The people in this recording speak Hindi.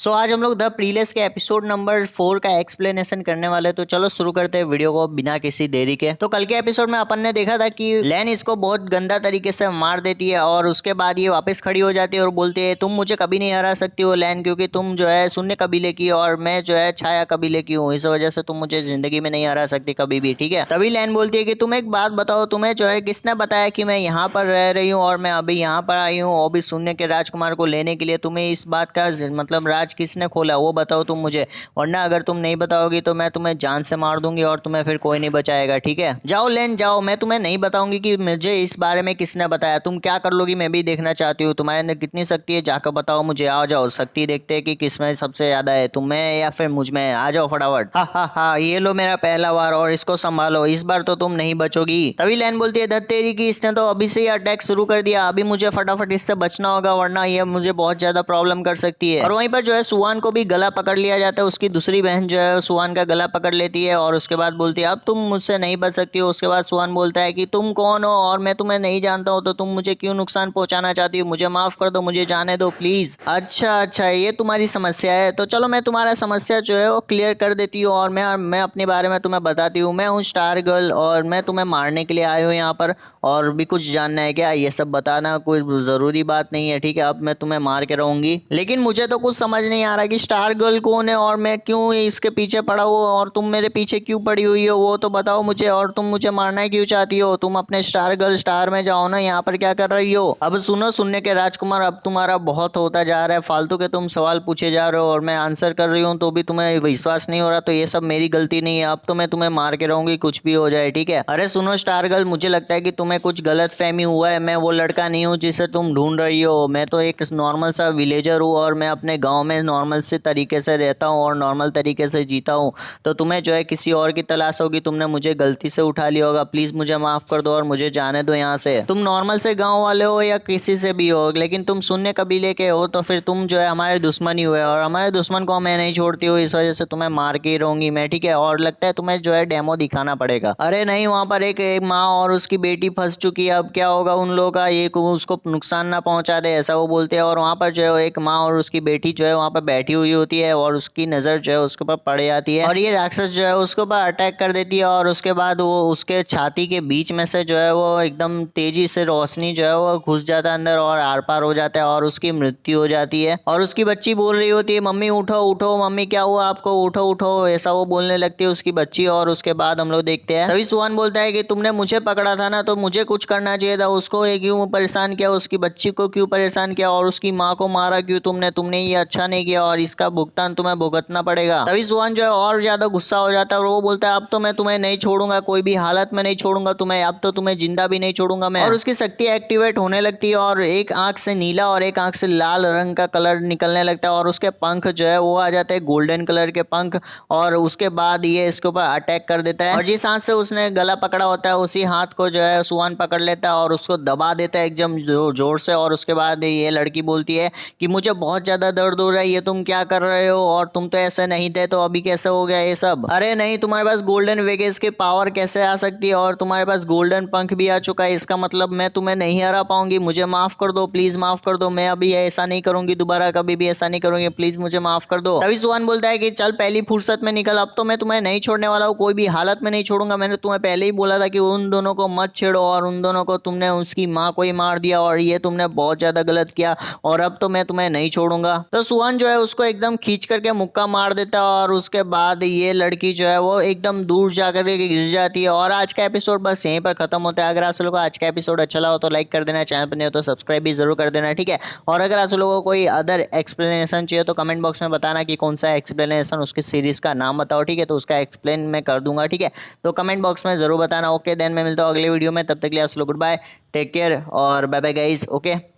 सो आज हम लोग द प्रीलेस के एपिसोड नंबर 4 का एक्सप्लेनेशन करने वाले। तो चलो शुरू करते हैं वीडियो को बिना किसी देरी के। तो कल के एपिसोड में अपन ने देखा था कि लैन इसको बहुत गंदा तरीके से मार देती है और उसके बाद ये वापस खड़ी हो जाती है और बोलती है तुम मुझे कभी नहीं हरा सकती हो लैन, क्योंकि तुम जो है शून्य कबीले की और मैं जो है छाया कबीले की हूँ, इस वजह से तुम मुझे जिंदगी में नहीं हरा सकती कभी भी। ठीक है, तभी लैन बोलती है कि तुम एक बात बताओ, तुम्हें जो है किसने बताया कि मैं यहाँ पर रह रही हूँ और मैं अभी यहाँ पर आई हूँ और भी शून्य के राजकुमार को लेने के लिए? तुम्हें इस बात का मतलब राज किसने खोला वो बताओ तुम मुझे, वरना अगर तुम नहीं बताओगी तो मैं तुम्हें जान से मार दूंगी और तुम्हें फिर कोई नहीं बचाएगा। ठीक है, जाओ लेन जाओ, मैं तुम्हें नहीं बताऊंगी कि मुझे इस बारे में किसने बताया। तुम क्या कर लोगी मैं भी देखना चाहती हूँ, तुम्हारे अंदर कितनी शक्ति है जाकर बताओ मुझे। आ जाओ, शक्ति देखते हैं कि किसमें सबसे ज्यादा है, तुम में या फिर मुझ में। आ जाओ फटाफट। हा, ये लो मेरा पहला वार और इसको संभालो, इस बार तो तुम नहीं बचोगी। तभी लैन बोलती है धत तेरी की, इसने तो अभी से ही अटैक शुरू कर दिया, अभी मुझे फटाफट इससे बचना होगा वरना ये मुझे बहुत ज्यादा प्रॉब्लम कर सकती है। और वहीं पर जो है सुवान को भी गला पकड़ लिया जाता है, उसकी दूसरी बहन जो है सुवान का गला पकड़ लेती है और उसके बाद बोलती है अब तुम मुझसे नहीं बच सकती हो। उसके बाद सुवान बोलता है कि तुम कौन हो और मैं तुम्हें नहीं जानता हूँ, तो तुम मुझे क्यों नुकसान पहुंचाना चाहती हो? मुझे माफ कर दो, मुझे जाने दो प्लीज। अच्छा, ये तुम्हारी समस्या है, तो चलो मैं तुम्हारा समस्या जो है वो क्लियर कर देती हूँ और मैं अपने बारे में तुम्हें बताती हूँ। मैं हूँ स्टार गर्ल और मैं तुम्हें मारने के लिए आई हूँ यहाँ पर। और भी कुछ जानना है क्या? ये सब बताना कोई जरूरी बात नहीं है। ठीक है, अब मैं तुम्हें मार के रहूंगी, लेकिन मुझे तो कुछ समझ नहीं आ रहा कि स्टार गर्ल कौन है और मैं क्यों इसके पीछे पड़ा हूँ और तुम मेरे पीछे क्यों पड़ी हुई हो, वो तो बताओ मुझे। और तुम मुझे मारना क्यों चाहती हो? तुम अपने स्टार गर्ल स्टार में जाओ ना, यहाँ पर क्या कर रही हो? अब सुनो सुनने के राजकुमार, अब तुम्हारा बहुत होता जा रहा है, फालतू के तुम सवाल पूछे जा रहे हो और मैं आंसर कर रही हूँ तो भी तुम्हें विश्वास नहीं हो रहा, तो ये सब मेरी गलती नहीं है। अब तो मैं तुम्हें मार के रहूंगी कुछ भी हो जाए। ठीक है, अरे सुनो स्टार गर्ल, मुझे लगता है कि तुम्हें कुछ गलत फहमी हुआ है, मैं वो लड़का नहीं हूँ जिसे तुम ढूंढ रही हो। मैं तो एक नॉर्मल सा विलेजर हूँ और मैं अपने गाँव में नॉर्मल से तरीके से रहता हूँ और नॉर्मल तरीके से जीता हूँ। तो तुम्हें जो है किसी और की तलाश होगी, तुमने मुझे गलती से उठा लिया होगा, प्लीज मुझे माफ कर दो और मुझे जाने दो यहाँ से। तुम नॉर्मल से गांव वाले हो या किसी से भी हो, लेकिन तुम शून्य कबीले के हो तो फिर तुम जो है हमारे दुश्मन ही हुए और हमारे दुश्मन को मैं नहीं छोड़ती हूँ, इस वजह से तुम्हें मार के ही रहूंगी मैं। ठीक है, और लगता है तुम्हें जो है डेमो दिखाना पड़ेगा। अरे नहीं, वहां पर एक माँ और उसकी बेटी फंस चुकी है, अब क्या होगा उन लोगों का, ये उसको नुकसान ना पहुंचा दे ऐसा वो बोलते हैं। और वहां पर जो है एक माँ और उसकी बेटी जो है वहां पर बैठी हुई होती है और उसकी नजर जो है उसके ऊपर पड़ जाती है और ये राक्षस जो है उसके ऊपर अटैक कर देती है और उसके बाद वो उसके छाती के बीच में से जो है वो एकदम तेजी से रोशनी जो है वो घुस जाता है अंदर और आर पार हो जाता है और उसकी मृत्यु हो जाती है। और उसकी बच्ची बोल रही होती है मम्मी उठो उठो, मम्मी क्या हुआ आपको, उठो उठो, ऐसा वो बोलने लगती है उसकी बच्ची। और उसके बाद हम लोग देखते हैं तभी सुहान बोलता है कि तुमने मुझे पकड़ा था ना, तो मुझे कुछ करना चाहिए था, उसको क्यों परेशान किया, उसकी बच्ची को क्यों परेशान किया और उसकी माँ को मारा क्यों तुमने ये अच्छा नहीं किया और इसका भुगतान तुम्हें भुगतना पड़ेगा। तभी सुहान जो है और ज्यादा गुस्सा हो जाता है और वो बोलता है अब तो मैं तुम्हें नहीं छोड़ूंगा, कोई भी हालत में नहीं छोड़ूंगा तुम्हें, अब तो तुम्हें जिंदा भी नहीं छोड़ूंगा मैं। और उसकी शक्ति एक्टिवेट होने लगती है और एक आंख से नीला और एक आंख से लाल रंग का कलर निकलने लगता है और उसके पंख जो है वो आ जाते हैं गोल्डन कलर के पंख। और उसके बाद ये इसके ऊपर अटैक कर देता है और जिस हाथ से उसने गला पकड़ा होता है उसी हाथ को जो है सुहान पकड़ लेता है और उसको दबा देता है एकदम जोर से। और उसके बाद ये लड़की बोलती है कि मुझे बहुत ज्यादा दर्द हो रहा है, ये तुम क्या कर रहे हो और तुम तो ऐसे नहीं थे, तो अभी कैसे हो गया ये सब? अरे नहीं, तुम्हारे पास गोल्डन वेगेस की पावर कैसे आ सकती है और तुम्हारे पास गोल्डन पंख भी आ चुका है, इसका मतलब मैं तुम्हें नहीं हरा पाऊंगी, मुझे माफ कर दो प्लीज, माफ कर दो, मैं अभी ऐसा नहीं करूंगी दोबारा, कभी भी ऐसा नहीं करूंगी, प्लीज मुझे माफ कर दो। तभी सुहान बोलता है कि चल पहली फुर्सत में निकल, अब तो मैं तुम्हें नहीं छोड़ने वाला हूँ, कोई भी हालत में नहीं छोड़ूंगा, मैंने तुम्हें पहले ही बोला था कि उन दोनों को मत छेड़ो और उन दोनों को तुमने उसकी माँ को ही मार दिया और ये तुमने बहुत ज्यादा गलत किया और अब तो मैं तुम्हें नहीं छोड़ूंगा। तो सुहान जो है उसको एकदम खींच करके मुक्का मार देता है और उसके बाद ये लड़की जो है वो एकदम दूर जाकर के गिर जाती है। और आज का एपिसोड बस यहीं पर खत्म होता है। अगर आप लोगों को आज का एपिसोड अच्छा लगा तो लाइक कर देना, चैनल पर नहीं हो तो सब्सक्राइब भी जरूर कर देना। ठीक है, और अगर आप लोगों को कोई अदर एक्सप्लेनेशन चाहिए तो कमेंट बॉक्स में बताना कि कौन सा एक्सप्लेनेशन, उसकी सीरीज का नाम बताओ। ठीक है, तो उसका एक्सप्लेन मैं कर दूंगा। ठीक है, तो कमेंट बॉक्स में जरूर बताना। ओके देन मैं मिलता हूँ अगले वीडियो में, तब तक के लिए आप लोग गुड बाय, टेक केयर और बाय बाय गाइज। ओके।